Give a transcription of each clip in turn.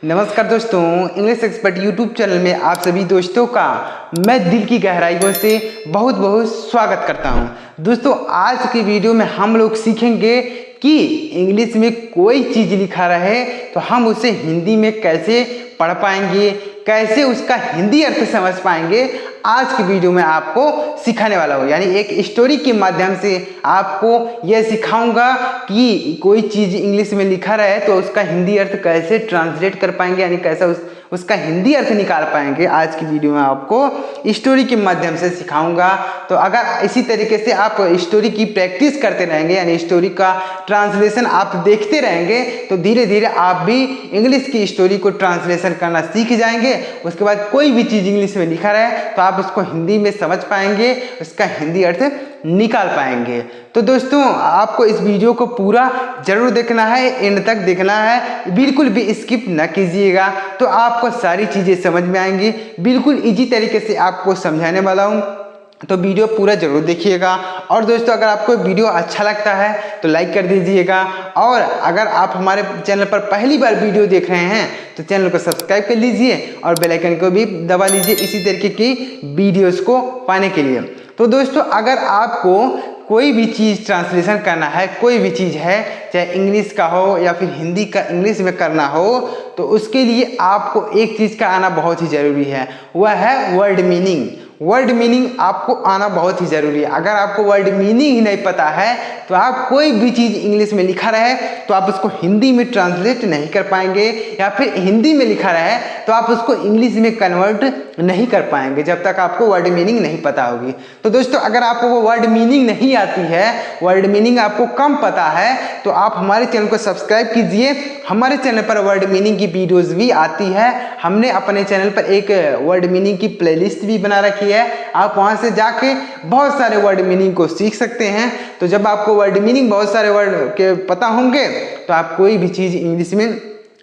नमस्कार दोस्तों, English expert YouTube channel में आप सभी दोस्तों का मैं दिल की गहराइयों से बहुत बहुत स्वागत करता हूं। दोस्तों, आज की वीडियो में हम लोग सीखेंगे कि इंग्लिश में कोई चीज़ लिखा रहे तो हम उसे हिंदी में कैसे पढ़ पाएंगे, कैसे उसका हिंदी अर्थ समझ पाएंगे। आज की वीडियो में आपको सिखाने वाला हूँ, यानी एक स्टोरी के माध्यम से आपको यह सिखाऊंगा कि कोई चीज़ इंग्लिश में लिखा रहे तो उसका हिंदी अर्थ कैसे ट्रांसलेट कर पाएंगे, यानी कैसा उसका हिंदी अर्थ निकाल पाएंगे। आज की वीडियो में आपको स्टोरी के माध्यम से सिखाऊंगा। तो अगर इसी तरीके से आप स्टोरी की प्रैक्टिस करते रहेंगे, यानी स्टोरी का ट्रांसलेशन आप देखते रहेंगे, तो धीरे धीरे आप भी इंग्लिश की स्टोरी को ट्रांसलेशन करना सीख जाएंगे। उसके बाद कोई भी चीज़ इंग्लिश में लिखा रहे तो आप उसको हिंदी में समझ पाएंगे, उसका हिंदी अर्थ निकाल पाएंगे। तो दोस्तों, आपको इस वीडियो को पूरा जरूर देखना है, एंड तक देखना है, बिल्कुल भी स्किप न कीजिएगा, तो आपको सारी चीज़ें समझ में आएंगी। बिल्कुल इजी तरीके से आपको समझाने वाला हूँ, तो वीडियो पूरा जरूर देखिएगा। और दोस्तों, अगर आपको वीडियो अच्छा लगता है तो लाइक कर दीजिएगा, और अगर आप हमारे चैनल पर पहली बार वीडियो देख रहे हैं तो चैनल को सब्सक्राइब कर लीजिए और बेल आइकन को भी दबा लीजिए इसी तरीके की वीडियोस को पाने के लिए। तो दोस्तों, अगर आपको कोई भी चीज़ ट्रांसलेशन करना है, कोई भी चीज़ है, चाहे इंग्लिश का हो या फिर हिंदी का इंग्लिश में करना हो, तो उसके लिए आपको एक चीज़ का आना बहुत ही ज़रूरी है, वह है वर्ड मीनिंग। वर्ड मीनिंग आपको आना बहुत ही ज़रूरी है। अगर आपको वर्ड मीनिंग ही नहीं पता है तो आप कोई भी चीज़ इंग्लिश में लिखा रहे तो आप उसको हिंदी में ट्रांसलेट नहीं कर पाएंगे, या फिर हिंदी में लिखा रहे तो आप उसको इंग्लिश में कन्वर्ट नहीं कर पाएंगे जब तक आपको वर्ड मीनिंग नहीं पता होगी। तो दोस्तों, अगर आपको वो वर्ड मीनिंग नहीं आती है, वर्ड मीनिंग आपको कम पता है, तो आप हमारे चैनल को सब्सक्राइब कीजिए। हमारे चैनल पर वर्ड मीनिंग की वीडियोज़ भी आती है। हमने अपने चैनल पर एक वर्ड मीनिंग की प्लेलिस्ट भी बना रखी है, आप वहां से जाके बहुत सारे वर्ड मीनिंग को सीख सकते हैं। तो जब आपको वर्ड मीनिंग बहुत सारे वर्ड के पता होंगे तो आप कोई भी चीज़ इंग्लिश में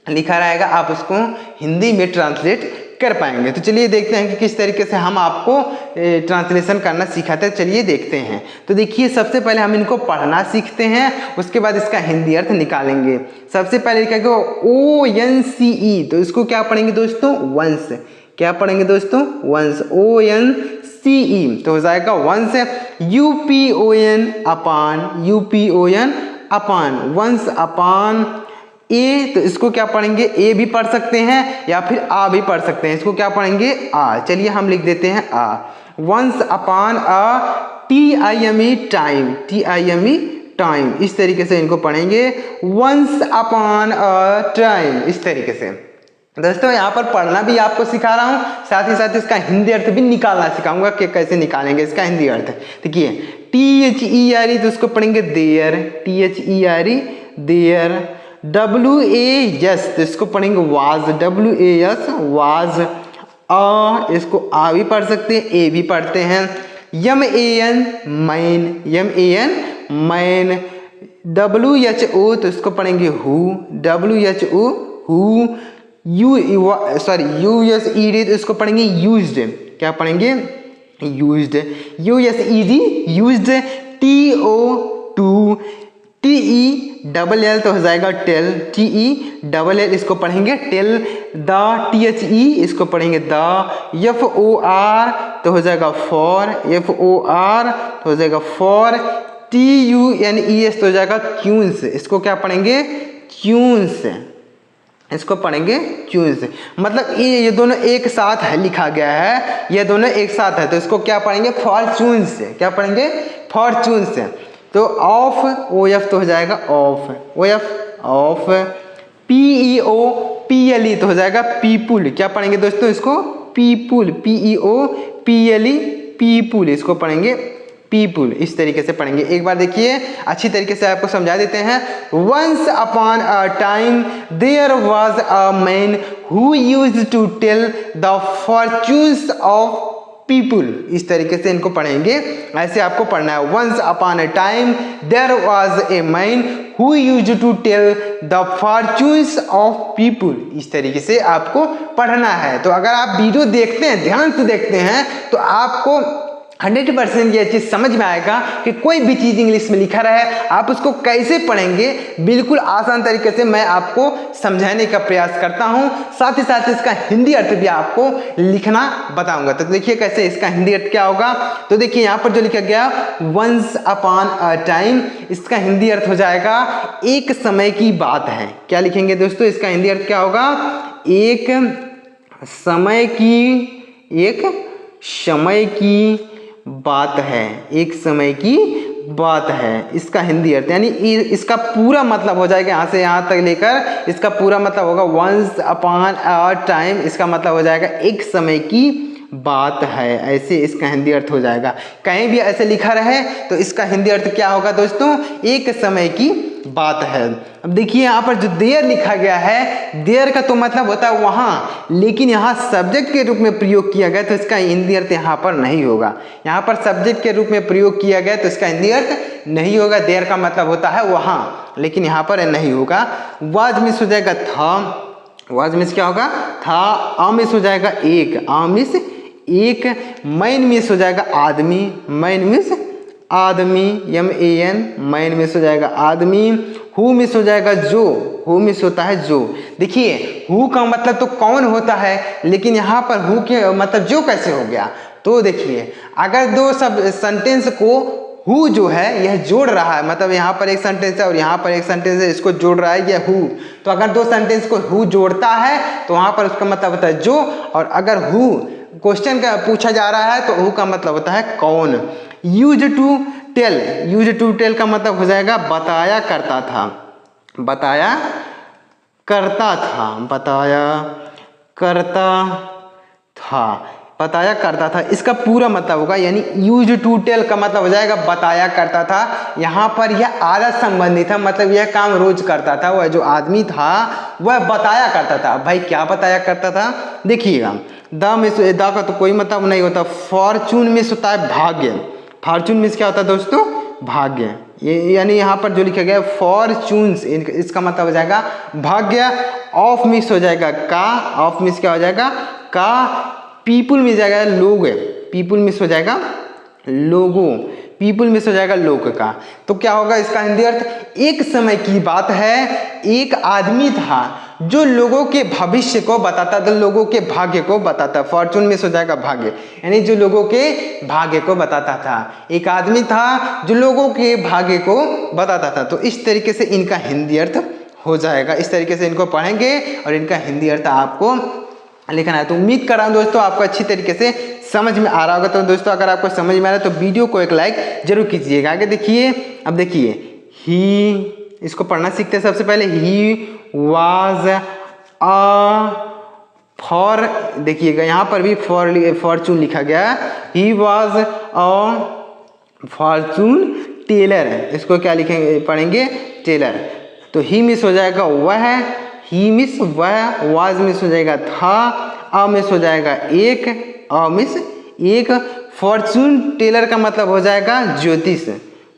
लिखा रहेगा आप उसको हिंदी में ट्रांसलेट कर पाएंगे। तो चलिए देखते हैं कि किस तरीके से हम आपको ट्रांसलेशन करना सिखाते हैं। चलिए देखते हैं। तो देखिए, सबसे पहले हम इनको पढ़ना सीखते हैं, उसके बाद इसका हिंदी अर्थ निकालेंगे। सबसे पहले लिखेंगे ONCE, तो इसको क्या पढ़ेंगे दोस्तों? वंश। क्या पढ़ेंगे दोस्तों? वंश। ONCE तो हो जाएगा वंश। UPON अपान वंश अपान ए, तो इसको क्या पढ़ेंगे? ए भी पढ़ सकते हैं या फिर आ भी पढ़ सकते हैं। इसको क्या पढ़ेंगे? आ। चलिए हम लिख देते हैं आ। Once upon a TIME time, इस तरीके से इनको पढ़ेंगे। वंस अपॉन अ टाइम, इस तरीके से। दोस्तों, यहाँ पर पढ़ना भी आपको सिखा रहा हूँ, साथ ही साथ इसका हिंदी अर्थ भी निकालना सिखाऊंगा कि कैसे निकालेंगे इसका हिंदी अर्थ। देखिए, THERE, तो इसको पढ़ेंगे देयर, THERE देयर। WAS, तो इसको पढ़ेंगे वाज, WAS वाज। इसको आ भी पढ़ सकते हैं, ए भी पढ़ते हैं। MAN man. WHO, तो इसको पढ़ेंगे हु, WHO हु। USED, तो इसको पढ़ेंगे यूज्ड। क्या पढ़ेंगे? यूज्ड। USED used. TELL, तो हो जाएगा टेल, TELL, इसको पढ़ेंगे टेल। THE, इसको पढ़ेंगे द। FOR, तो हो जाएगा फॉर, FOR, तो हो जाएगा फॉर। TUNES, तो हो जाएगा ट्यून्स, इसको क्या पढ़ेंगे? ट्यून्स, इसको पढ़ेंगे ट्यून्स। मतलब ये दोनों एक साथ है, लिखा गया है, ये दोनों एक साथ है, तो इसको क्या पढ़ेंगे? फॉर्च्यून्स। क्या पढ़ेंगे? फॉर्च्यून्स। तो ऑफ, OF, तो हो जाएगा ऑफ, ऑफ। PEOPLE, तो हो जाएगा पीपुल। क्या पढ़ेंगे दोस्तों? इसको पीपुल, PEOPLE पीपुल, इसको पढ़ेंगे पीपुल, इस तरीके से पढ़ेंगे। एक बार देखिए, अच्छी तरीके से आपको समझा देते हैं। Once upon a time there was a man who used to tell the fortunes of people, इस तरीके से इनको पढ़ेंगे। ऐसे आपको पढ़ना है। Once upon a time there was a man who used to tell the fortunes of people, इस तरीके से आपको पढ़ना है। तो अगर आप वीडियो देखते हैं, ध्यान से देखते हैं, तो आपको 100% ये चीज़ समझ में आएगा कि कोई भी चीज़ इंग्लिश में लिखा रहे आप उसको कैसे पढ़ेंगे, बिल्कुल आसान तरीके से मैं आपको समझाने का प्रयास करता हूँ। साथ ही साथ इसका हिंदी अर्थ भी आपको लिखना बताऊंगा। तो देखिए कैसे इसका हिंदी अर्थ क्या होगा। तो देखिए यहाँ पर जो लिखा गया वंस अपॉन अ टाइम, इसका हिंदी अर्थ हो जाएगा एक समय की बात है। क्या लिखेंगे दोस्तों, इसका हिंदी अर्थ क्या होगा, एक समय की बात है, एक समय की बात है, इसका हिंदी अर्थ। यानी इसका पूरा मतलब हो जाएगा यहाँ से यहाँ तक लेकर इसका पूरा मतलब होगा वंस अपॉन अ टाइम, इसका मतलब हो जाएगा एक समय की बात है, ऐसे इसका हिंदी अर्थ हो जाएगा। कहीं भी ऐसे लिखा रहे तो इसका हिंदी अर्थ क्या होगा दोस्तों, एक समय की बात है। अब देखिए यहाँ पर जो देयर लिखा गया है, देयर का तो मतलब होता है वहाँ, लेकिन यहाँ सब्जेक्ट के रूप में प्रयोग किया गया तो इसका हिंदी अर्थ यहाँ पर नहीं होगा। यहाँ पर सब्जेक्ट के रूप में प्रयोग किया गया तो इसका हिंदी अर्थ नहीं होगा। देयर का मतलब होता है वहाँ, लेकिन यहाँ पर नहीं होगा। वाज मिस हो जाएगा था, वाज मिस क्या होगा, था। आ मिस हो जाएगा एक, आ मिस एक। मैन मिस हो जाएगा आदमी, मैन मिस आदमी, MAN, मैन मिस हो जाएगा आदमी। हु मिस हो जाएगा जो, हु मिस होता है जो। देखिए हु का मतलब तो कौन होता है, लेकिन यहाँ पर हु के मतलब जो कैसे हो गया। तो देखिए अगर दो सब सेंटेंस को हु जो है यह जोड़ रहा है, मतलब यहाँ पर एक सेंटेंस है और यहाँ पर एक सेंटेंस है, इसको जोड़ रहा है यह हु। तो अगर दो सेंटेंस को हु जोड़ता है तो वहाँ पर उसका मतलब होता है जो, और अगर हु क्वेश्चन का पूछा जा रहा है तो हु का मतलब होता है कौन। Use to tell, use to tell का मतलब हो जाएगा बताया करता था, बताया करता था, बताया करता था, बताया करता था, इसका पूरा मतलब होगा। यानी यूज टू टेल का मतलब हो जाएगा बताया करता था। यहाँ पर यह आदत संबंधी था, मतलब यह काम रोज करता था। वह जो आदमी था वह बताया करता था। भाई क्या बताया करता था, देखिएगा द में द का तो कोई मतलब नहीं होता। फॉर्चून मिस होता है भाग्य, फॉर्चून मिस क्या होता है दोस्तों, भाग्य। ये यानी यहाँ पर जो लिखा गया है फॉर्चून्स, इसका मतलब हो जाएगा भाग्य। ऑफ मिस हो जाएगा का, ऑफ मिस क्या हो जाएगा का। पीपुल मिस जाएगा लोग, पीपुल मिस हो जाएगा लोगों, पीपुल मिस हो जाएगा लोग का। तो क्या होगा इसका हिंदी अर्थ, एक समय की बात है, एक आदमी था जो लोगों के भविष्य को बताता था, लोगों के भाग्य को बताता। फॉर्चून मिस हो जाएगा भाग्य, यानी जो लोगों के भाग्य को बताता था। एक आदमी था जो लोगों के भाग्य को बताता था। तो इस तरीके से इनका हिंदी अर्थ हो जाएगा। इस तरीके से इनको पढ़ेंगे और इनका हिंदी अर्थ आपको लिखना है। तो उम्मीद कर रहा हूँ दोस्तों आपको अच्छी तरीके से समझ में आ रहा होगा। तो दोस्तों अगर आपको समझ में आ रहा है तो वीडियो को एक लाइक जरूर कीजिएगा। आगे देखिए, अब देखिए ही, इसको पढ़ना सीखते हैं। सबसे पहले ही वाज अ फॉर, देखिएगा यहाँ पर भी फॉर्चून लिखा गया। He was a fortune teller, इसको क्या लिखेंगे, पढ़ेंगे टेलर। तो ही मिस हो जाएगा वह, ही मिस वह, वाज मिस हो जाएगा था, अ मिस हो जाएगा एक, अ मिस एक। फॉर्चून टेलर का मतलब हो जाएगा ज्योतिष,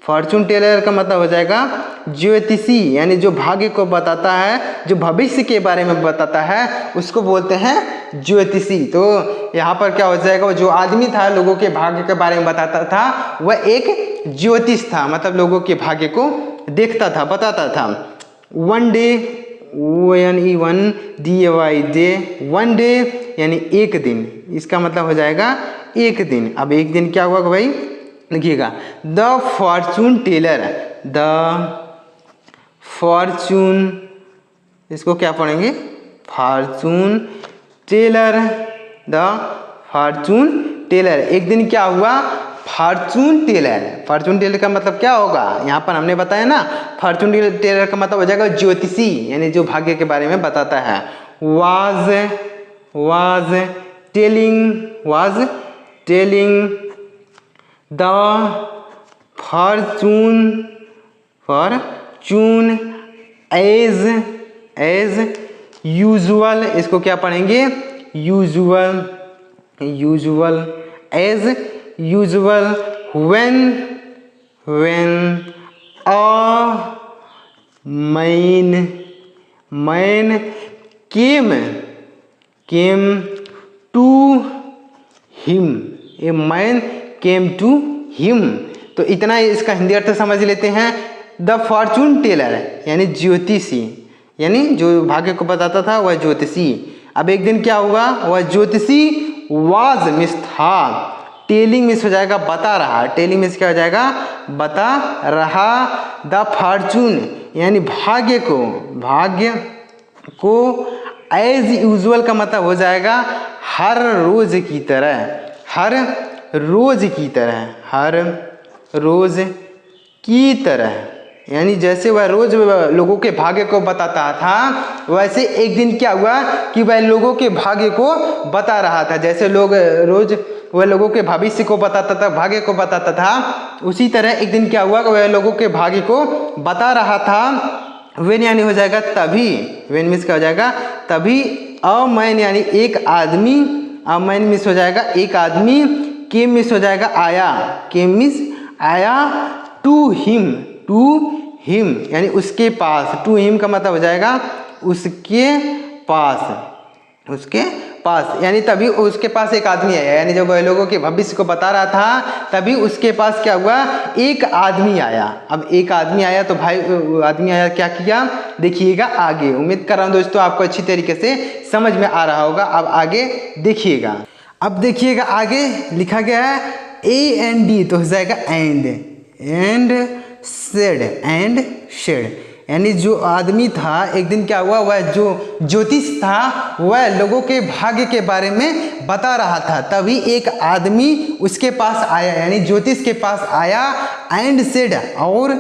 फॉर्चून टेलर का मतलब हो जाएगा ज्योतिषी, यानी जो भाग्य को बताता है, जो भविष्य के बारे में बताता है उसको बोलते हैं ज्योतिषी। तो यहाँ पर क्या हो जाएगा, वो जो आदमी था लोगों के भाग्य के बारे में बताता था वह एक ज्योतिष था, मतलब लोगों के भाग्य को देखता था, बताता था। One day, ONE day, one day यानी एक दिन, इसका मतलब हो जाएगा एक दिन। अब एक दिन क्या हुआ भाई, देखिएगा the fortune teller, the Fortune, इसको क्या पढ़ेंगे fortune teller, the fortune teller. एक दिन क्या हुआ, फॉर्चून टेलर। फॉर्चून टेलर का मतलब क्या होगा, यहाँ पर हमने बताया ना, फॉर्चून टेलर का मतलब हो जाएगा ज्योतिषी, यानी जो भाग्य के बारे में बताता है। Was telling the fortune as usual, इसको क्या पढ़ेंगे usual as usual. When a man came to him, a man came to him. तो इतना इसका हिंदी अर्थ समझ लेते हैं। द फॉर्चून टेलर यानी ज्योतिषी, यानी जो भाग्य को बताता था वह ज्योतिषी। अब एक दिन क्या हुआ, वह ज्योतिषी वाज मिस था, टेलिंग मिस हो जाएगा बता रहा, टेलिंग मिस क्या हो जाएगा बता रहा, द फॉर्चून यानी भाग्य को एज यूजुअल का मतलब हो जाएगा हर रोज की तरह, हर रोज की तरह, हर रोज की तरह, यानी जैसे वह रोज लोगों के भाग्य को बताता था वैसे एक दिन क्या हुआ कि वह लोगों के भाग्य को बता रहा था। जैसे लोग रोज वह लोगों के भविष्य को बताता था, भाग्य को बताता था, उसी तरह एक दिन क्या हुआ कि वह लोगों के भाग्य को बता रहा था। वेन यानी हो जाएगा तभी, वेन मिस क्या हो जाएगा तभी, अमैन यानी एक आदमी, अमैन मिस हो जाएगा एक आदमी, केम मिस हो जाएगा आया, केम मिस आया, टू हिम, टू हिम यानी उसके पास, टू हिम का मतलब हो जाएगा उसके पास, उसके पास यानी तभी उसके पास एक आदमी आया, यानी जब वह लोगों के भविष्य को बता रहा था तभी उसके पास क्या हुआ एक आदमी आया। अब एक आदमी आया तो भाई आदमी आया क्या किया देखिएगा आगे। उम्मीद कर रहा हूँ दोस्तों आपको अच्छी तरीके से समझ में आ रहा होगा। अब आगे देखिएगा, अब देखिएगा आगे लिखा गया है AND तो हो जाएगा एंड सेड, एंड शेड यानी जो आदमी था एक दिन क्या हुआ, वह जो ज्योतिष था वह लोगों के भाग्य के बारे में बता रहा था, तभी एक आदमी उसके पास आया, यानी ज्योतिष के पास आया, एंड सेड और,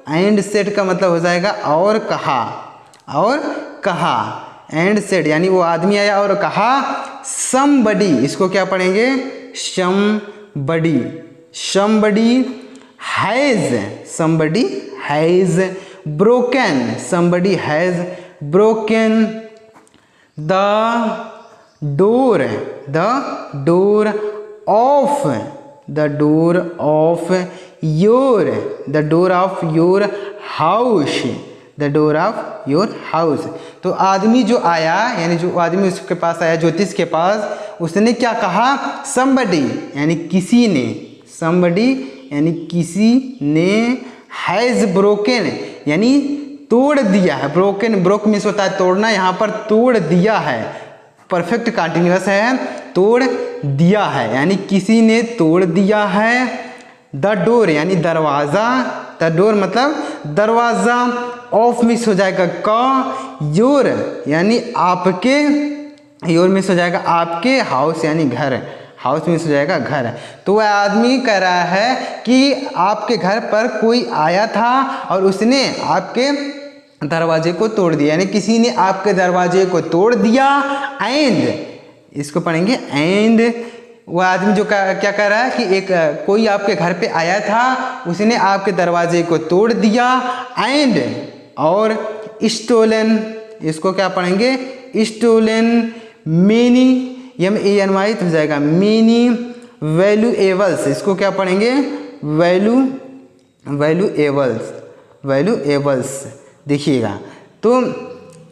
एंड सेड का मतलब हो जाएगा और कहा, और कहा, एंड सेड यानी वो आदमी आया और कहा समबडी, इसको क्या पढ़ेंगे somebody, somebody has, somebody has broken, somebody has broken the door, the door of, the door of your, the door of your house, the door of your house। तो आदमी जो आया यानी जो आदमी उसके पास आया ज्योतिष के पास, उसने क्या कहा somebody यानी किसी ने, somebody यानी किसी ने, हैज़ ब्रोकन यानी तोड़ दिया है, ब्रोकन, ब्रोक मिस होता है तोड़ना, यहाँ पर तोड़ दिया है, परफेक्ट कंटिन्यूअस है, तोड़ दिया है यानी किसी ने तोड़ दिया है। द डोर यानी दरवाज़ा, द डोर मतलब दरवाज़ा, ऑफ मिस हो जाएगा का, योर यानी आपके, योर मिस हो जाएगा आपके, हाउस यानी घर, हाउस मिस हो जाएगा घर। तो वह आदमी कह रहा है कि आपके घर पर कोई आया था और उसने आपके दरवाजे को तोड़ दिया, यानी किसी ने आपके दरवाजे को तोड़ दिया। एंड इसको पढ़ेंगे एंड, वह आदमी जो क्या कह रहा है कि एक कोई आपके घर पे आया था, उसने आपके दरवाजे को तोड़ दिया। एंड और स्टोलन, इसको क्या पढ़ेंगे स्टोलन मेनी, MANY तो हो जाएगा मेनी वैल्यूएबल्स, इसको क्या पढ़ेंगे वैल्यूएबल्स, वैल्यूएबल्स। देखिएगा तो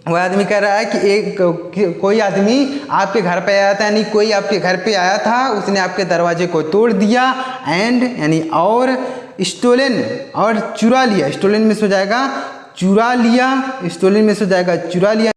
वह आदमी कह रहा है कि कोई आदमी आपके घर पे आया था, यानी कोई आपके घर पे आया था, उसने आपके दरवाजे को तोड़ दिया। एंड यानी और, स्टोलन और चुरा लिया, स्टोलन में हो जाएगा चुरा लिया, स्टोलन में हो जाएगा चुरा लिया।